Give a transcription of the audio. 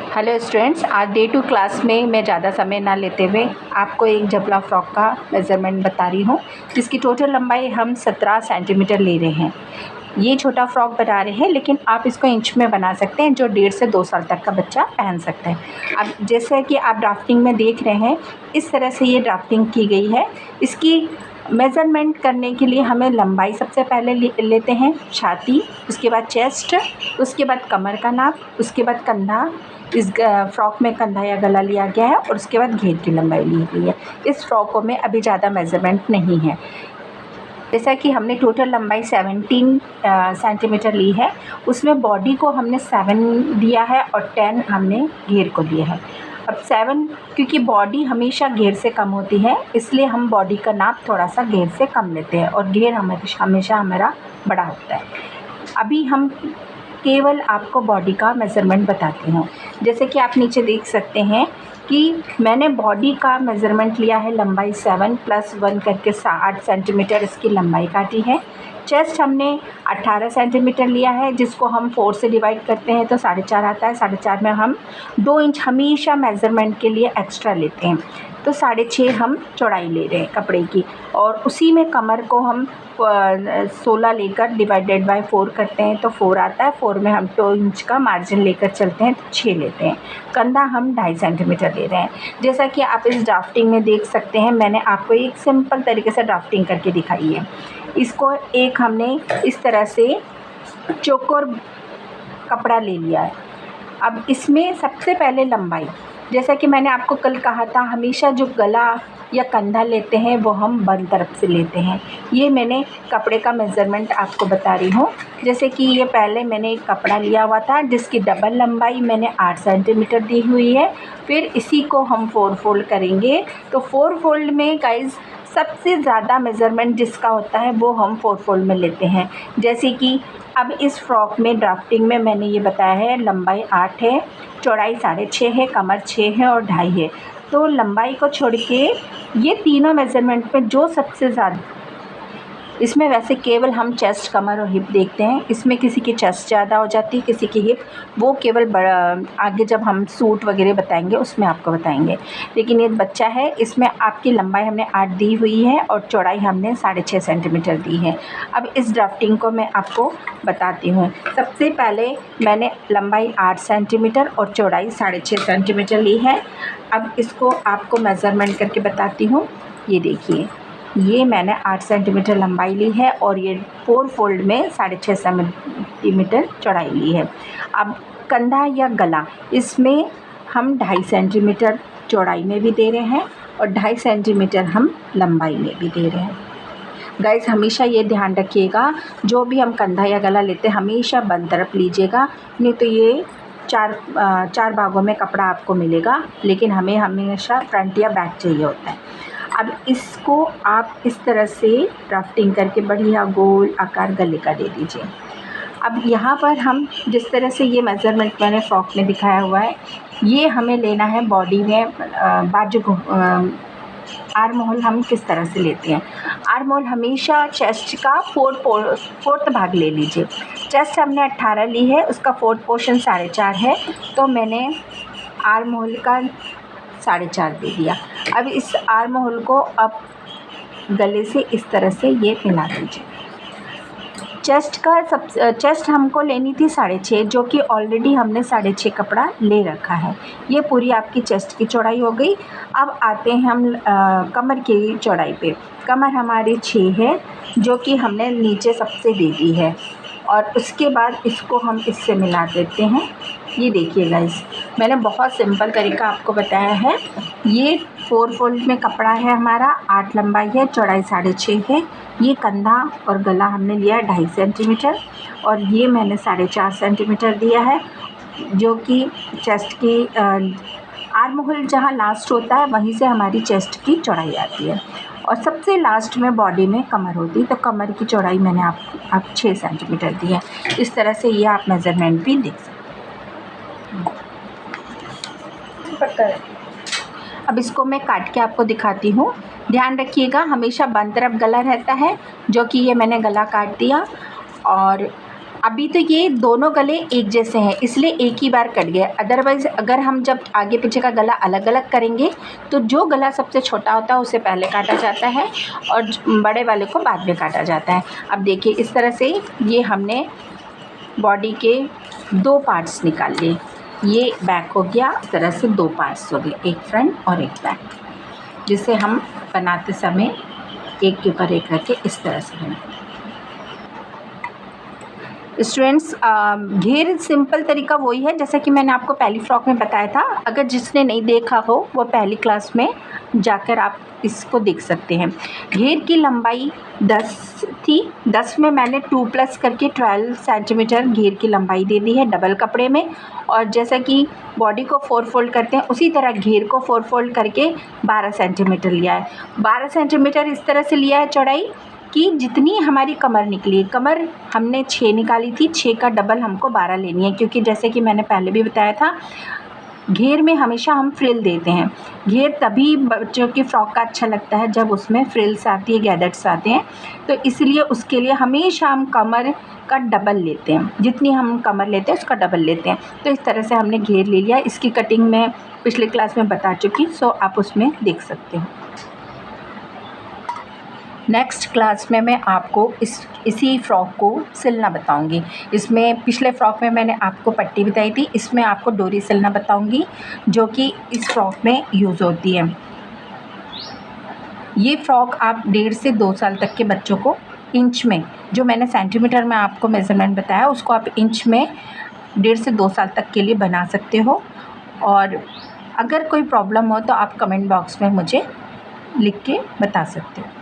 Hello students, आज day 2 class में मैं ज़्यादा समय ना लेते हुए आपको एक जबला फ्रॉक का मेज़रमेंट बता रही हूँ, जिसकी टोटल लंबाई हम 17 सेंटीमीटर ले रहे हैं। ये छोटा फ्रॉक बना रहे हैं, लेकिन आप इसको इंच में बना सकते हैं, जो 1.5 से 2 साल तक का बच्चा पहन सकता है। अब जैसे कि आप ड्राफ्टिंग में देख रहे हैं, इस तरह से ये ड्राफ्टिंग की गई है। इसकी मेज़रमेंट करने के लिए हमें लंबाई सबसे पहले लेते हैं, छाती, उसके बाद चेस्ट, उसके बाद कमर का नाप, उसके बाद कंधा। इस फ्रॉक में कंधा या गला लिया गया है और उसके बाद घेर की लंबाई ली गई है। इस फ्रॉकों में अभी ज़्यादा मेज़रमेंट नहीं है। जैसा कि हमने टोटल लंबाई 17 सेंटीमीटर ली है, उसमें बॉडी को हमने 7 दिया है और 10 हमने घेर को दिया है। अब 7, क्योंकि बॉडी हमेशा घेर से कम होती है, इसलिए हम बॉडी का नाप थोड़ा सा घेर से कम लेते हैं और घेर हमेशा हमारा बड़ा होता है। अभी हम केवल आपको बॉडी का मेज़रमेंट बताती हूँ। जैसे कि आप नीचे देख सकते हैं कि मैंने बॉडी का मेज़रमेंट लिया है, लंबाई 7 + 1 करके 8 सेंटीमीटर इसकी लंबाई काटी है। चेस्ट हमने 18 सेंटीमीटर लिया है, जिसको हम 4 से डिवाइड करते हैं तो 4.5 आता है। 4.5 में हम 2 इंच हमेशा मेज़रमेंट के लिए एक्स्ट्रा लेते हैं, तो 6.5 हम चौड़ाई ले रहे हैं कपड़े की। और उसी में कमर को हम 16 लेकर डिवाइडेड बाय 4 करते हैं तो 4 आता है। 4 में हम 2 इंच का मार्जिन लेकर चलते हैं तो 6 लेते हैं। कंधा हम 2.5 सेंटीमीटर ले रहे हैं। जैसा कि आप इस ड्राफ्टिंग में देख सकते हैं, मैंने आपको एक सिंपल तरीके से ड्राफ्टिंग करके दिखाई है। इसको एक हमने इस तरह से चौकोर कपड़ा ले लिया है। अब इसमें सबसे पहले लंबाई, जैसा कि मैंने आपको कल कहा था, हमेशा जो गला या कंधा लेते हैं वो हम बंद तरफ से लेते हैं। ये मैंने कपड़े का मेज़रमेंट आपको बता रही हूँ। जैसे कि ये पहले मैंने एक कपड़ा लिया हुआ था, जिसकी डबल लंबाई मैंने 8 सेंटीमीटर दी हुई है। फिर इसी को हम 4 फोल्ड करेंगे, तो 4 फोल्ड में गाइज़ सबसे ज़्यादा मेज़रमेंट जिसका होता है वो हम 4 फोल्ड में लेते हैं। जैसे कि अब इस फ्रॉक में ड्राफ्टिंग में मैंने ये बताया है, लंबाई 8 है, चौड़ाई 6.5 है, कमर 6 है और 2.5 है। तो लंबाई को छोड़ के ये तीनों मेज़रमेंट में जो सबसे ज़्यादा, इसमें वैसे केवल हम चेस्ट, कमर और हिप देखते हैं। इसमें किसी की चेस्ट ज़्यादा हो जाती है, किसी की हिप, वो केवल बड़ा आगे जब हम सूट वगैरह बताएंगे उसमें आपको बताएंगे। लेकिन ये बच्चा है, इसमें आपकी लंबाई हमने 8 दी हुई है और चौड़ाई हमने 6.5 सेंटीमीटर दी है। अब इस ड्राफ्टिंग को मैं आपको बताती हूँ। सबसे पहले मैंने लंबाई 8 सेंटीमीटर और चौड़ाई 6.5 सेंटीमीटर ली है। अब इसको आपको मेज़रमेंट करके बताती हूँ। ये देखिए, ये मैंने 8 सेंटीमीटर लंबाई ली है और ये 4 फोल्ड में 6.5 सेंटीमीटर चौड़ाई ली है। अब कंधा या गला, इसमें हम 2.5 सेंटीमीटर चौड़ाई में भी दे रहे हैं और 2.5 सेंटीमीटर हम लंबाई में भी दे रहे हैं। गाइस, हमेशा ये ध्यान रखिएगा, जो भी हम कंधा या गला लेते हैं हमेशा बंद तरफ लीजिएगा, नहीं तो ये चार भागों में कपड़ा आपको मिलेगा, लेकिन हमें हमेशा फ्रंट या बैक चाहिए होता है। अब इसको आप इस तरह से ड्राफ्टिंग करके बढ़िया गोल आकार गले का दे दीजिए। अब यहाँ पर हम जिस तरह से ये मेज़रमेंट मैंने फ्रॉक में दिखाया हुआ है, ये हमें लेना है बॉडी में। बाजू को आर्म होल हम किस तरह से लेते हैं, आर्म होल हमेशा चेस्ट का 4th भाग ले लीजिए। चेस्ट हमने 18 ली है, उसका 4th पोर्शन 4.5 है, तो मैंने आर्म होल का 4.5 दे दिया। अब इस आर्म होल को अब गले से इस तरह से ये मिला दीजिए। चेस्ट हमको लेनी थी 6.5, जो कि ऑलरेडी हमने 6.5 कपड़ा ले रखा है। ये पूरी आपकी चेस्ट की चौड़ाई हो गई। अब आते हैं हम कमर की चौड़ाई पे। कमर हमारी 6 है, जो कि हमने नीचे सबसे दे दी है, और उसके बाद इसको हम इससे मिला देते हैं। ये देखिए गाइस, मैंने बहुत सिंपल तरीका आपको बताया है। ये 4 फोल्ड में कपड़ा है हमारा, 8 लंबाई है, चौड़ाई 6.5 है। ये कंधा और गला हमने लिया है 2.5 सेंटीमीटर और ये मैंने 4.5 सेंटीमीटर दिया है, जो कि चेस्ट की आर्म होल जहाँ लास्ट होता है वहीं से हमारी चेस्ट की चौड़ाई आती है, और सबसे लास्ट में बॉडी में कमर होती है, तो कमर की चौड़ाई मैंने आप 6 सेंटीमीटर दी है। इस तरह से ये आप मेज़रमेंट भी देख सकते हैं। अब इसको मैं काट के आपको दिखाती हूँ। ध्यान रखिएगा, हमेशा बंद तरफ गला रहता है, जो कि ये मैंने गला काट दिया, और अभी तो ये दोनों गले एक जैसे हैं इसलिए एक ही बार कट गया, अदरवाइज़ अगर हम जब आगे पीछे का गला अलग अलग करेंगे तो जो गला सबसे छोटा होता है उसे पहले काटा जाता है और बड़े वाले को बाद में काटा जाता है। अब देखिए इस तरह से ये हमने बॉडी के 2 पार्ट्स निकाल लिए। ये बैक हो गया, इस तरह से 2 पार्ट्स हो गए, एक फ्रंट और एक बैक, जिसे हम बनाते समय एक के ऊपर एक रख के इस तरह से बनाते हैं। स्टूडेंट्स, घेर सिंपल तरीका वही है जैसा कि मैंने आपको पहली फ्रॉक में बताया था। अगर जिसने नहीं देखा हो वो पहली क्लास में जाकर आप इसको देख सकते हैं। घेर की लंबाई 10 थी, 10 में मैंने 2 प्लस करके 12 सेंटीमीटर घेर की लंबाई दे दी है डबल कपड़े में। और जैसा कि बॉडी को 4 फोल्ड करते हैं उसी तरह घेर को 4 फोल्ड करके 12 सेंटीमीटर लिया है। 12 सेंटीमीटर इस तरह से लिया है चौड़ाई कि जितनी हमारी कमर निकली, कमर हमने 6 निकाली थी, 6 का डबल हमको 12 लेनी है, क्योंकि जैसे कि मैंने पहले भी बताया था घेर में हमेशा हम फ्रिल देते हैं। घेर तभी बच्चों की फ़्रॉक का अच्छा लगता है जब उसमें फ्रिल्स आती है, गैदर्स आते हैं, तो इसलिए उसके लिए हमेशा हम कमर का डबल लेते हैं, जितनी हम कमर लेते हैं उसका डबल लेते हैं। तो इस तरह से हमने घेर ले लिया। इसकी कटिंग मैं पिछले क्लास में बता चुकी, सो आप उसमें देख सकते हो। नेक्स्ट क्लास में मैं आपको इसी फ़्रॉक को सिलना बताऊंगी। इसमें पिछले फ़्रॉक में मैंने आपको पट्टी बताई थी, इसमें आपको डोरी सिलना बताऊंगी जो कि इस फ़्रॉक में यूज़ होती है। ये फ़्रॉक आप 1.5 से 2 साल तक के बच्चों को इंच में, जो मैंने सेंटीमीटर में आपको मेज़रमेंट बताया उसको आप इंच में 1.5 से 2 साल तक के लिए बना सकते हो। और अगर कोई प्रॉब्लम हो तो आप कमेंट बॉक्स में मुझे लिख के बता सकते हो।